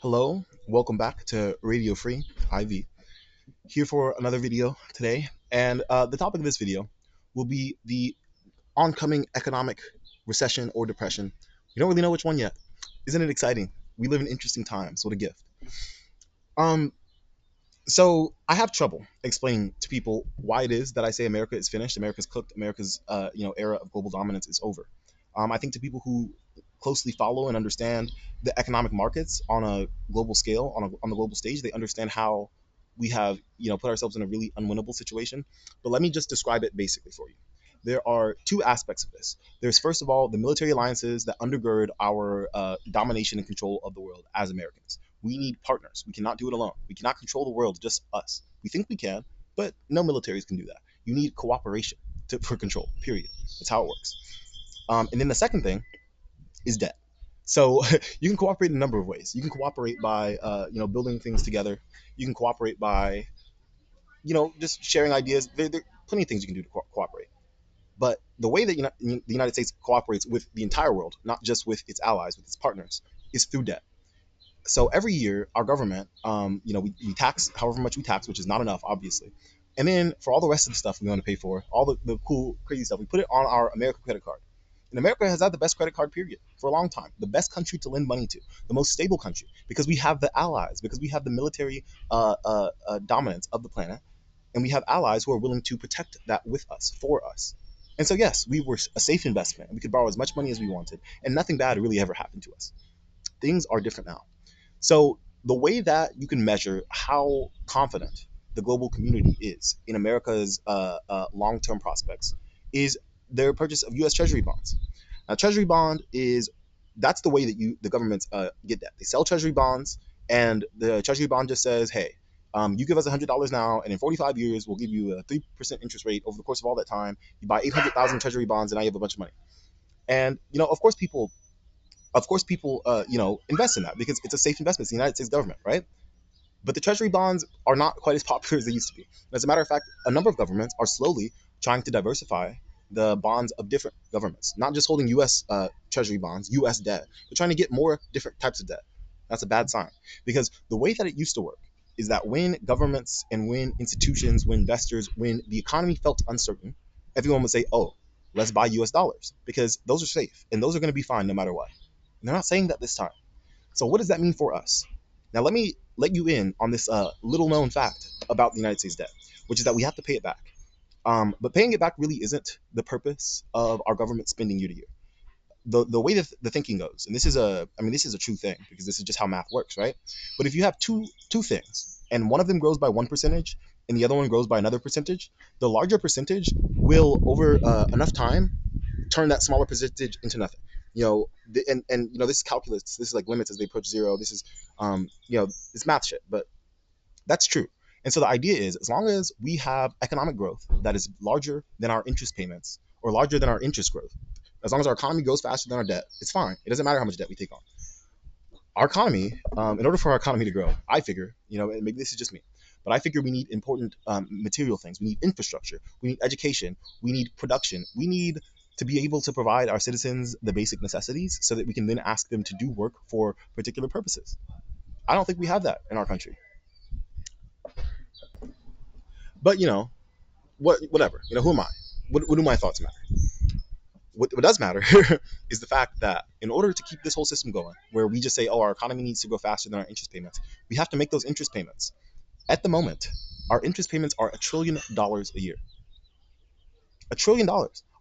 Hello, welcome back to Radio Free IV. Here for another video today, and the topic of this video will be the oncoming economic recession or depression. We don't really know which one yet. Isn't it exciting? We live in interesting times. What a gift. Um, so I have trouble explaining to people why it is that I say America is finished, America's cooked, America's era of global dominance is over. I think to people who closely follow and understand the economic markets on a global scale, on the global stage, they understand how we have put ourselves in a really unwinnable situation. But let me just describe it basically for you. There are two aspects of this. There's first of all the military alliances that undergird our domination and control of the world as Americans. We need partners. We cannot do it alone. We cannot control the world, just us. We think we can, but no militaries can do that. You need cooperation for control, period. That's how it works. And then the second thing is debt. So you can cooperate in a number of ways. You can cooperate by, building things together. You can cooperate by, just sharing ideas. There are plenty of things you can do to cooperate. But the way that the United States cooperates with the entire world, not just with its allies, with its partners, is through debt. So every year our government we tax however much we tax, which is not enough obviously, and then for all the rest of the stuff we want to pay for, all the cool crazy stuff, we put it on our American credit card. And America has had the best credit card period for a long time, the best country to lend money to, the most stable country, because we have the allies, because we have the military dominance of the planet, and we have allies who are willing to protect that with us, for us. And so yes, we were a safe investment, we could borrow as much money as we wanted, and nothing bad really ever happened to us. Things are different now. So the way that you can measure how confident the global community is in America's long-term prospects is their purchase of U.S. Treasury bonds. Now, Treasury bond is that's the way that the governments get that. They sell Treasury bonds, and the Treasury bond just says, "Hey, you give us $100 now, and in 45 years, we'll give you a 3% interest rate over the course of all that time. You buy 800,000 Treasury bonds, and now you have a bunch of money." And of course people invest in that because it's a safe investment. It's the United States government, right? But the treasury bonds are not quite as popular as they used to be. As a matter of fact, a number of governments are slowly trying to diversify the bonds of different governments, not just holding U.S. Treasury bonds, U.S. debt. They're trying to get more different types of debt. That's a bad sign, because the way that it used to work is that when governments and when institutions, when investors, when the economy felt uncertain, everyone would say, "Oh, let's buy U.S. dollars because those are safe and those are going to be fine no matter what." And they're not saying that this time. So what does that mean for us? Now let me let you in on this little known fact about the United States debt, which is that we have to pay it back. But paying it back really isn't the purpose of our government spending year to year. The way that the thinking goes, and this is a true thing because this is just how math works, right? But if you have two things and one of them grows by one percentage and the other one grows by another percentage, the larger percentage will over enough time turn that smaller percentage into nothing. And this is calculus. This is like limits as they approach zero. This is it's math shit, but that's true. And so the idea is, as long as we have economic growth that is larger than our interest payments or larger than our interest growth, as long as our economy grows faster than our debt, it's fine. It doesn't matter how much debt we take on. Our economy, in order for our economy to grow, I figure, and maybe this is just me, but I figure we need important material things. We need infrastructure. We need education. We need production. We need to be able to provide our citizens the basic necessities so that we can then ask them to do work for particular purposes. I don't think we have that in our country. But whatever. Who am I? What do my thoughts matter? What does matter is the fact that in order to keep this whole system going, where we just say, "Oh, our economy needs to go faster than our interest payments," we have to make those interest payments. At the moment, our interest payments are $1 trillion a year. $1 trillion.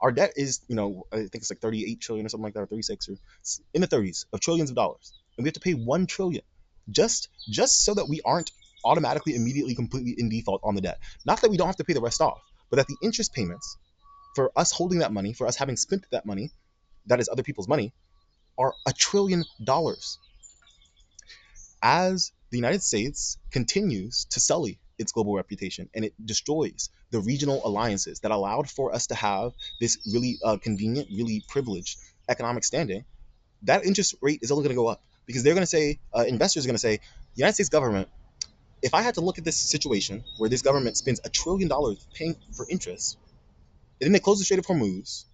Our debt is, I think it's like 38 trillion or something like that, or 36, or in the 30s of trillions of dollars, and we have to pay 1 trillion just so that we aren't automatically, immediately, completely in default on the debt. Not that we don't have to pay the rest off, but that the interest payments for us holding that money, for us having spent that money, that is other people's money, are $1 trillion. As the United States continues to sully its global reputation and it destroys the regional alliances that allowed for us to have this really convenient, really privileged economic standing, that interest rate is only going to go up because they're going to say, investors are going to say, the United States government, if I had to look at this situation where this government spends $1 trillion paying for interest, and then they close the Strait of Hormuz,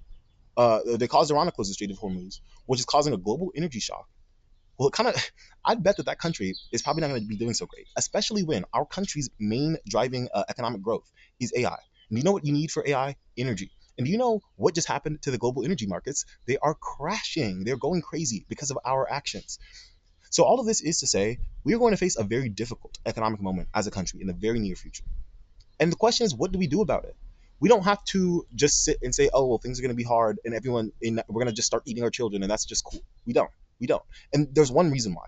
they caused Iran to close the Strait of Hormuz, which is causing a global energy shock. well, it kind of, I'd bet that that country is probably not going to be doing so great, especially when our country's main driving economic growth is AI. And you know what you need for AI? Energy. And do you know what just happened to the global energy markets? They are crashing. They're going crazy because of our actions. So all of this is to say, we are going to face a very difficult economic moment as a country in the very near future. And the question is, what do we do about it? We don't have to just sit and say, oh, well, things are going to be hard and we're going to just start eating our children and that's just cool. We don't. We don't. And there's one reason why.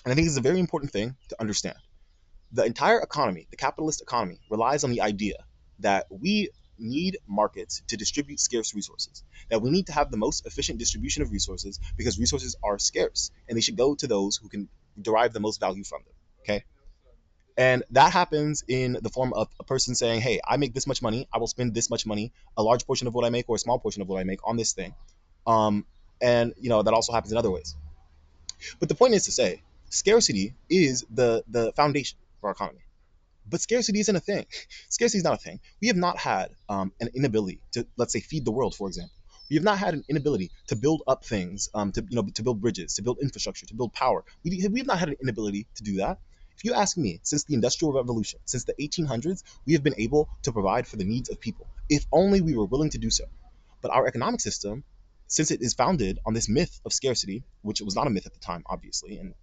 And I think it's a very important thing to understand. The entire economy, the capitalist economy, relies on the idea that we need markets to distribute scarce resources, that we need to have the most efficient distribution of resources because resources are scarce and they should go to those who can derive the most value from them. Okay. And that happens in the form of a person saying, hey, I make this much money. I will spend this much money, a large portion of what I make or a small portion of what I make on this thing. Um, and, that also happens in other ways. But the point is to say, scarcity is the foundation for our economy. But scarcity isn't a thing. Scarcity is not a thing. We have not had an inability to, let's say, feed the world, for example. We have not had an inability to build up things, to build bridges, to build infrastructure, to build power. We have not had an inability to do that. If you ask me, since the Industrial Revolution, since the 1800s, we have been able to provide for the needs of people, if only we were willing to do so. But our economic system, since it is founded on this myth of scarcity, which it was not a myth at the time, obviously, and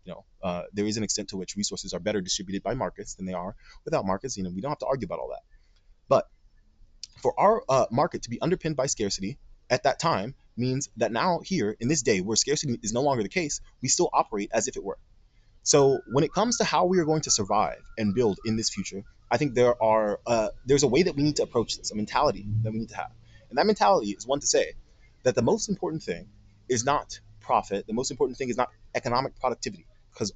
there is an extent to which resources are better distributed by markets than they are without markets. We don't have to argue about all that. But for our market to be underpinned by scarcity at that time means that now here in this day where scarcity is no longer the case, we still operate as if it were. So when it comes to how we are going to survive and build in this future, I think there's a way that we need to approach this, a mentality that we need to have, and that mentality is one to say that the most important thing is not profit. The most important thing is not economic productivity, because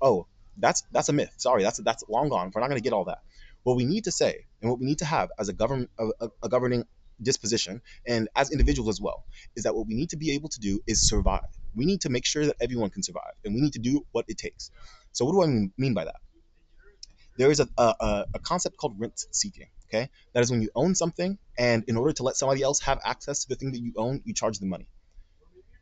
that's a myth. Sorry, that's long gone. We're not going to get all that. What we need to say and what we need to have as a government, a governing disposition, and as individuals as well, is that what we need to be able to do is survive. We need to make sure that everyone can survive, and we need to do what it takes. So what do I mean by that? There is a concept called rent seeking. Okay, that is when you own something, and in order to let somebody else have access to the thing that you own, you charge them money.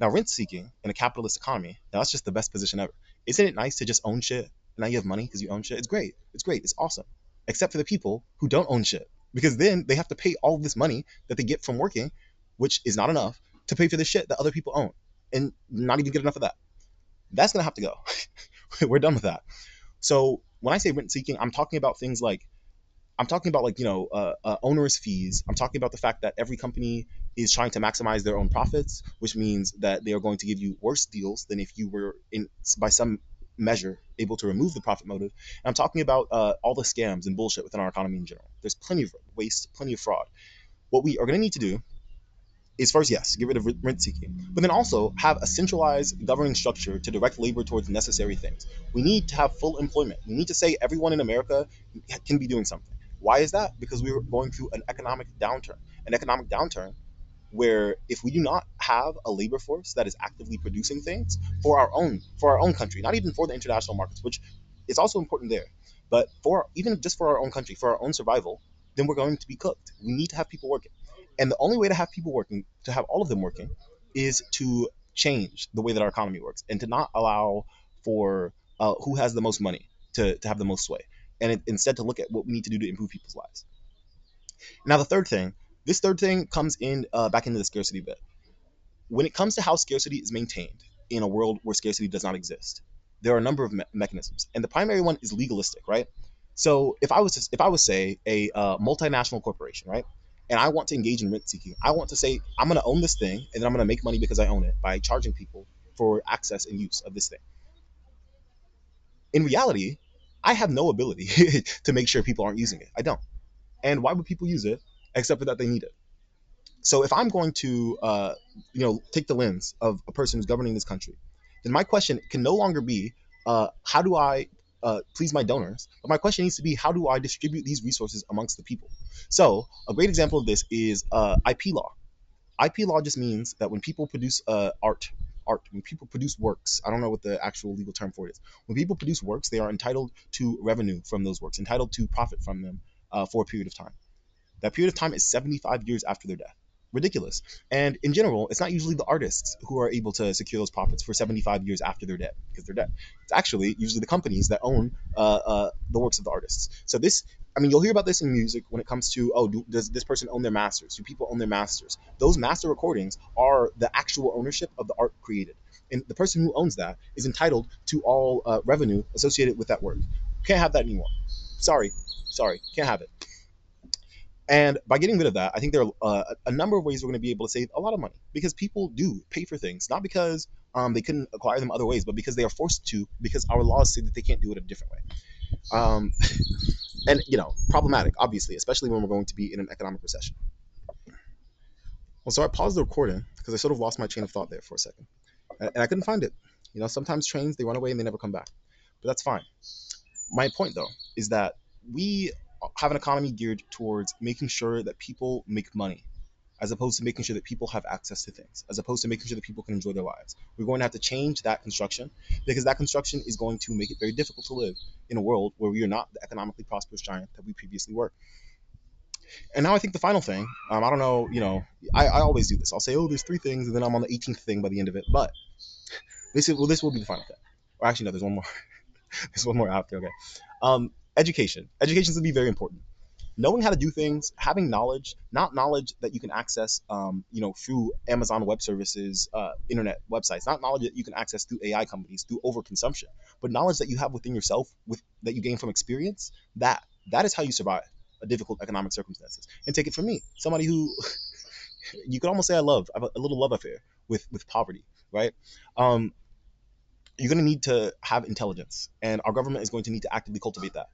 Now, rent seeking in a capitalist economy, now that's just the best position ever. Isn't it nice to just own shit? And now you have money because you own shit. It's great. It's great. It's awesome. Except for the people who don't own shit, because then they have to pay all of this money that they get from working, which is not enough to pay for the shit that other people own, and not even get enough of that. That's gonna have to go. We're done with that. So when I say rent seeking, I'm talking about onerous fees. I'm talking about the fact that every company is trying to maximize their own profits, which means that they are going to give you worse deals than if you were in by some measure able to remove the profit motive. And I'm talking about all the scams and bullshit within our economy in general. There's plenty of waste, plenty of fraud. What we are going to need to do is first, yes, get rid of rent seeking, but then also have a centralized governing structure to direct labor towards necessary things. We need to have full employment. We need to say everyone in America can be doing something. Why is that? Because we're going through an economic downturn. An economic downturn where if we do not have a labor force that is actively producing things for our own country, not even for the international markets, which is also important there, but for even just for our own country, for our own survival, then we're going to be cooked. We need to have people working. And the only way to have people working, to have all of them working, is to change the way that our economy works and to not allow for who has the most money to have the most sway. And instead to look at what we need to do to improve people's lives. Now, this third thing comes in back into the scarcity bit. When it comes to how scarcity is maintained in a world where scarcity does not exist, there are a number of mechanisms, and the primary one is legalistic, right? So if I was say a multinational corporation, right, and I want to engage in rent seeking, I want to say I'm going to own this thing, and then I'm going to make money because I own it by charging people for access and use of this thing. In reality, I have no ability to make sure people aren't using it. I don't. And why would people use it except for that they need it? So if I'm going to, take the lens of a person who's governing this country, then my question can no longer be, how do I please my donors? But my question needs to be, how do I distribute these resources amongst the people? So a great example of this is IP law. IP law just means that when people produce when people produce works, I don't know what the actual legal term for it is. When people produce works, they are entitled to revenue from those works, entitled to profit from them for a period of time. That period of time is 75 years after their death. ridiculous. And in general, it's not usually the artists who are able to secure those profits for 75 years after they're dead, because they're dead. It's actually usually the companies that own the works of the artists. So this, I mean, you'll hear about this in music when it comes to, oh, does this person own their masters? Do people own their masters? Those master recordings are the actual ownership of the art created. And the person who owns that is entitled to all revenue associated with that work. Can't have that anymore. Sorry, sorry, can't have it. And by getting rid of that, I think there are a number of ways we're going to be able to save a lot of money, because people do pay for things, not because they couldn't acquire them other ways, but because they are forced to, because our laws say that they can't do it a different way. Um, and, problematic, obviously, especially when we're going to be in an economic recession. Well, so I paused the recording because I sort of lost my chain of thought there for a second. And I couldn't find it. Sometimes trains, they run away and they never come back. But that's fine. My point, though, is that we have an economy geared towards making sure that people make money, as opposed to making sure that people have access to things, as opposed to making sure that people can enjoy their lives. We're going to have to change that construction, because that construction is going to make it very difficult to live in a world where we are not the economically prosperous giant that we previously were. And now I think the final thing, I don't know, I always do this. I'll say, oh, there's three things, and then I'm on the 18th thing by the end of it. But this will be the final thing. Or actually, no, there's one more. There's one more after. Okay. Education. Education is going to be very important. Knowing how to do things, having knowledge, not knowledge that you can access, through Amazon Web Services, internet websites, not knowledge that you can access through AI companies, through overconsumption, but knowledge that you have within yourself, with that you gain from experience. That is how you survive a difficult economic circumstances. And take it from me, somebody who you could almost say I have a little love affair with poverty, right? Um, you're going to need to have intelligence, and our government is going to need to actively cultivate that,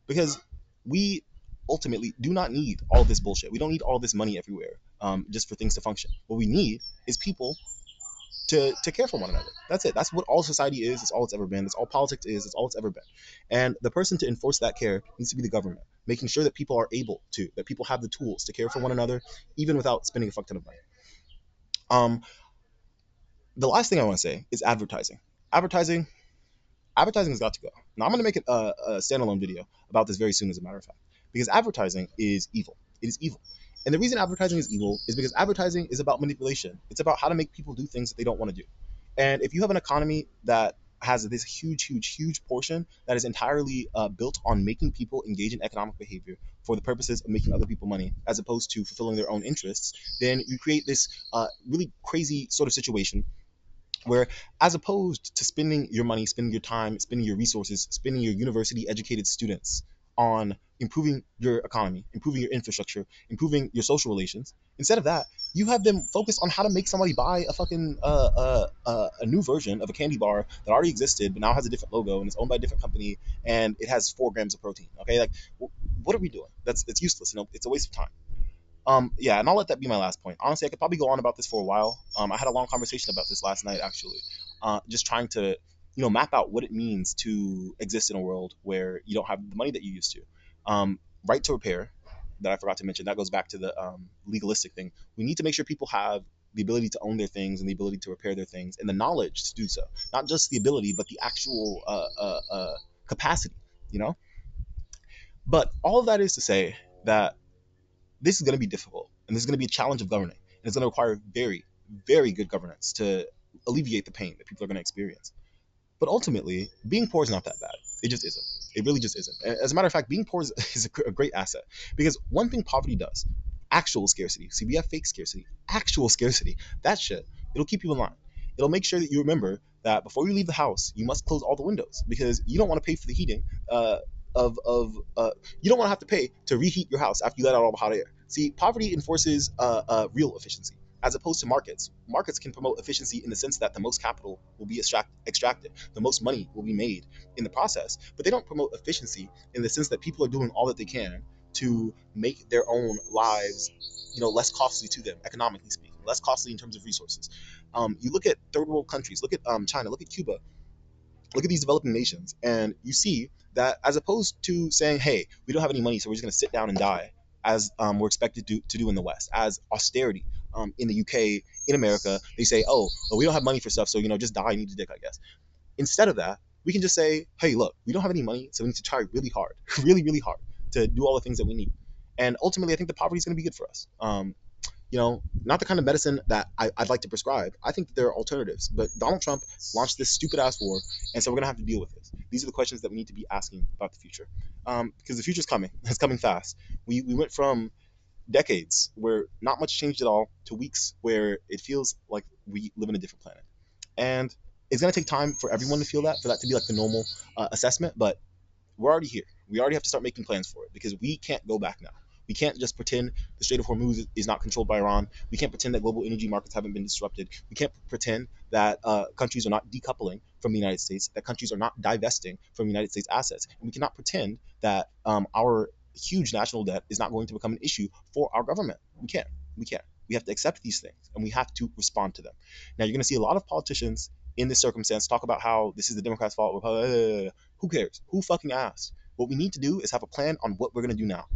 because we ultimately do not need all this bullshit. We don't need all this money everywhere, just for things to function. What we need is people to care for one another. That's it. That's what all society is. It's all it's ever been. It's all politics is. It's all it's ever been. And the person to enforce that care needs to be the government, making sure that people are able to, that people have the tools to care for one another, even without spending a fuck ton of money. Um, the last thing I want to say is advertising. Advertising Advertising has got to go. Now I'm going to make a standalone video about this very soon, as a matter of fact, because advertising is evil. It is evil. And the reason advertising is evil is because advertising is about manipulation. It's about how to make people do things that they don't want to do. And if you have an economy that has this huge, huge, huge portion that is entirely built on making people engage in economic behavior for the purposes of making other people money, as opposed to fulfilling their own interests, then you create this really crazy sort of situation where, as opposed to spending your money, spending your time, spending your resources, spending your university educated students on improving your economy, improving your infrastructure, improving your social relations, instead of that, you have them focus on how to make somebody buy a fucking a new version of a candy bar that already existed but now has a different logo and it's owned by a different company, and it has 4 grams of protein. Okay, like, what are we doing? It's useless. It's a waste of time. Yeah, and I'll let that be my last point. Honestly, I could probably go on about this for a while. I had a long conversation about this last night, actually. Just trying to, map out what it means to exist in a world where you don't have the money that you used to. Right to repair, that I forgot to mention, that goes back to the legalistic thing. We need to make sure people have the ability to own their things and the ability to repair their things and the knowledge to do so. Not just the ability, but the actual capacity, you know? But all of that is to say that this is going to be difficult, and this is going to be a challenge of governing, and it's going to require very, very good governance to alleviate the pain that people are going to experience. But ultimately, being poor is not that bad. It just isn't. It really just isn't. As a matter of fact, being poor is a great asset, because one thing poverty does, actual scarcity. See, we have fake scarcity, actual scarcity. That shit, it'll keep you in line. It'll make sure that you remember that before you leave the house, you must close all the windows, because you don't want to pay for the heating. You don't want to have to pay to reheat your house after you let out all the hot air. See, poverty enforces real efficiency, as opposed to markets. Markets can promote efficiency in the sense that the most capital will be extracted, the most money will be made in the process, but they don't promote efficiency in the sense that people are doing all that they can to make their own lives, less costly to them, economically speaking, less costly in terms of resources. You look at third world countries, look at China, look at Cuba, look at these developing nations, and you see that, as opposed to saying, hey, we don't have any money, so we're just going to sit down and die, as we're expected to do in the West, as austerity in the UK, in America, they say, oh, well, we don't have money for stuff, so, just die and eat a dick, I guess. Instead of that, we can just say, hey, look, we don't have any money, so we need to try really hard, really, really hard to do all the things that we need. And ultimately, I think the poverty is going to be good for us. not the kind of medicine that I'd like to prescribe. I think that there are alternatives. But Donald Trump launched this stupid ass war, and so we're gonna have to deal with this. These are the questions that we need to be asking about the future, because the future's coming. It's coming fast. We went from decades where not much changed at all to weeks where it feels like we live in a different planet. And it's going to take time for everyone to feel that, for that to be like the normal assessment. But we're already here. We already have to start making plans for it because we can't go back now. We can't just pretend the Strait of Hormuz is not controlled by Iran. We can't pretend that global energy markets haven't been disrupted. We can't pretend that countries are not decoupling from the United States, that countries are not divesting from United States assets. And we cannot pretend that our huge national debt is not going to become an issue for our government. We can't. We can't. We have to accept these things and we have to respond to them. Now, you're going to see a lot of politicians in this circumstance talk about how this is the Democrats' fault. Who cares? Who fucking asked? What we need to do is have a plan on what we're going to do now.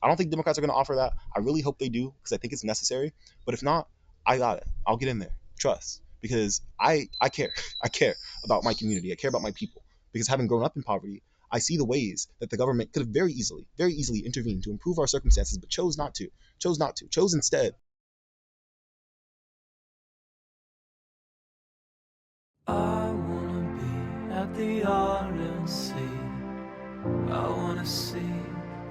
I don't think Democrats are going to offer that. I really hope they do because I think it's necessary. But if not, I got it. I'll get in there. Trust. Because I care. I care about my community. I care about my people. Because having grown up in poverty, I see the ways that the government could have very easily intervened to improve our circumstances, but chose not to. Chose not to. Chose instead. I wanna be at the RNC. I wanna see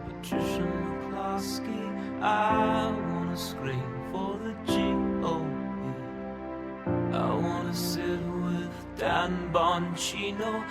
Patricia McCloskey. I wanna scream for the GOP. I wanna sit with Dan Bongino.